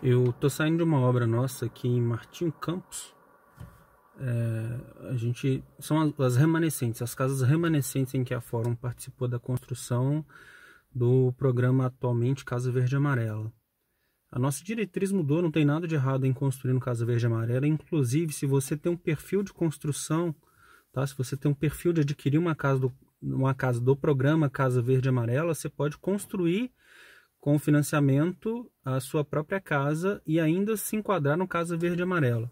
Eu tô saindo de uma obra nossa aqui em Martinho Campos. São as remanescentes, as casas remanescentes em que a Fórum participou da construção do programa atualmente Casa Verde e Amarela. A nossa diretriz mudou, não tem nada de errado em construir no Casa Verde e Amarela. Inclusive, se você tem um perfil de construção, tá? Se você tem um perfil de adquirir uma casa do programa Casa Verde e Amarela, você pode construir com financiamento a sua própria casa e ainda se enquadrar no Casa Verde e Amarela.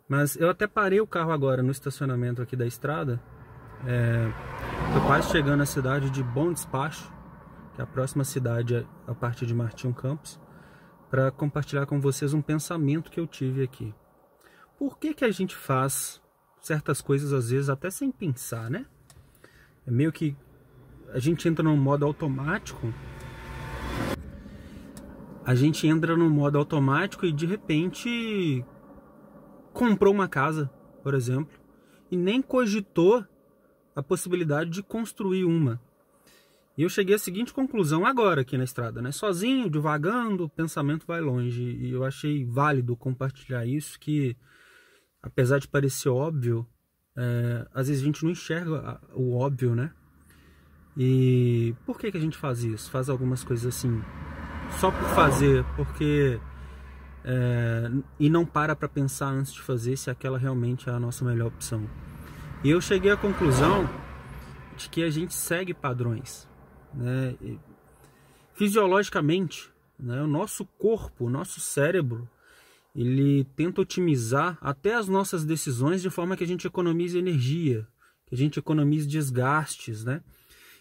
Mas eu até parei o carro agora no estacionamento aqui da estrada. Tô quase chegando à cidade de Bom Despacho, que é a próxima cidade a partir de Martinho Campos, para compartilhar com vocês um pensamento que eu tive aqui. Por que a gente faz certas coisas às vezes até sem pensar, né? É meio que a gente entra no modo automático. E de repente comprou uma casa, por exemplo, e nem cogitou a possibilidade de construir uma. E eu cheguei à seguinte conclusão agora aqui na estrada, né? Sozinho, divagando, o pensamento vai longe. E eu achei válido compartilhar isso, que apesar de parecer óbvio, às vezes a gente não enxerga o óbvio, né? E por que a gente faz isso? Faz algumas coisas assim só por fazer, porque e não para pensar antes de fazer se aquela realmente é a nossa melhor opção. E eu cheguei à conclusão de que a gente segue padrões, né? Fisiologicamente, né? O nosso corpo, o nosso cérebro, ele tenta otimizar até as nossas decisões de forma que a gente economize energia, que a gente economize desgastes, né?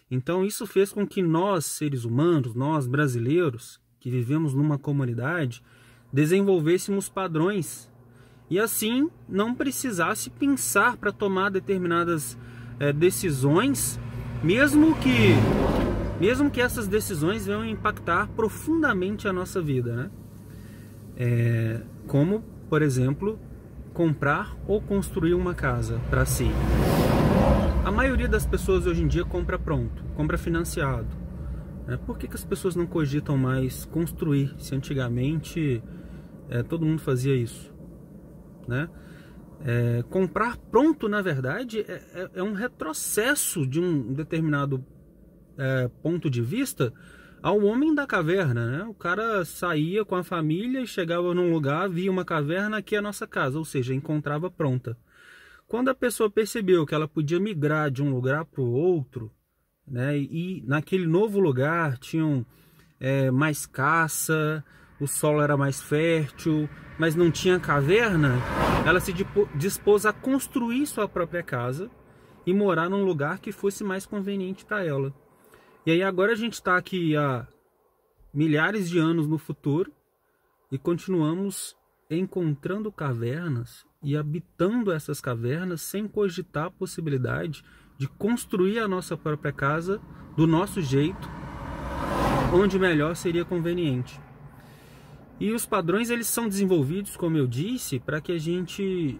Então isso fez com que nós, seres humanos, nós brasileiros, que vivemos numa comunidade, desenvolvêssemos padrões e assim não precisasse pensar para tomar determinadas decisões, mesmo que essas decisões venham impactar profundamente a nossa vida, né? Como, por exemplo, comprar ou construir uma casa para si. A maioria das pessoas hoje em dia compra pronto, compra financiado. Por que as pessoas não cogitam mais construir, se antigamente todo mundo fazia isso, né? Comprar pronto, na verdade, é um retrocesso de um determinado ponto de vista ao homem da caverna, né? O cara saía com a família e chegava num lugar, via uma caverna, aqui é a nossa casa, ou seja, encontrava pronta. Quando a pessoa percebeu que ela podia migrar de um lugar para o outro, né, e naquele novo lugar tinham mais caça, o solo era mais fértil, mas não tinha caverna, ela se dispôs a construir sua própria casa e morar num lugar que fosse mais conveniente para ela. E aí agora a gente está aqui há milhares de anos no futuro e continuamos encontrando cavernas e habitando essas cavernas sem cogitar a possibilidade de construir a nossa própria casa do nosso jeito, onde melhor seria conveniente. E os padrões, eles são desenvolvidos, como eu disse, para que a gente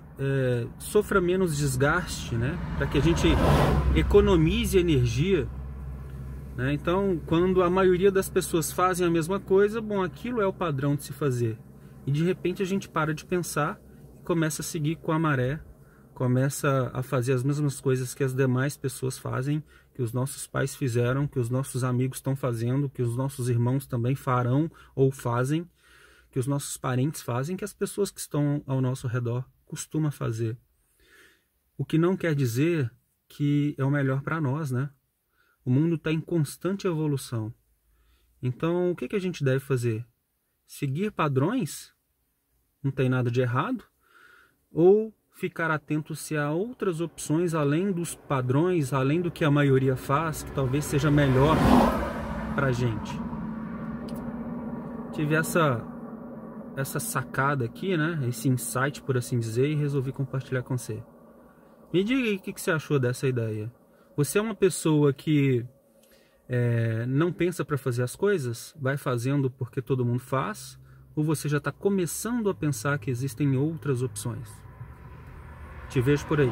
sofra menos desgaste, né? Para que a gente economize energia, né? Então, quando a maioria das pessoas fazem a mesma coisa, bom, aquilo é o padrão de se fazer. E de repente a gente para de pensar e começa a seguir com a maré, começa a fazer as mesmas coisas que as demais pessoas fazem, que os nossos pais fizeram, que os nossos amigos estão fazendo, que os nossos irmãos também farão ou fazem, que os nossos parentes fazem, que as pessoas que estão ao nosso redor costumam fazer. O que não quer dizer que é o melhor para nós, né? O mundo está em constante evolução. Então, o que a gente deve fazer? Seguir padrões? Não tem nada de errado? Ou ficar atento se há outras opções além dos padrões, além do que a maioria faz, que talvez seja melhor para a gente? Tive essa sacada aqui, né? Esse insight, por assim dizer, e resolvi compartilhar com você. Me diga aí o que você achou dessa ideia. Você é uma pessoa que não pensa para fazer as coisas? Vai fazendo porque todo mundo faz? Ou você já está começando a pensar que existem outras opções? Te vejo por aí.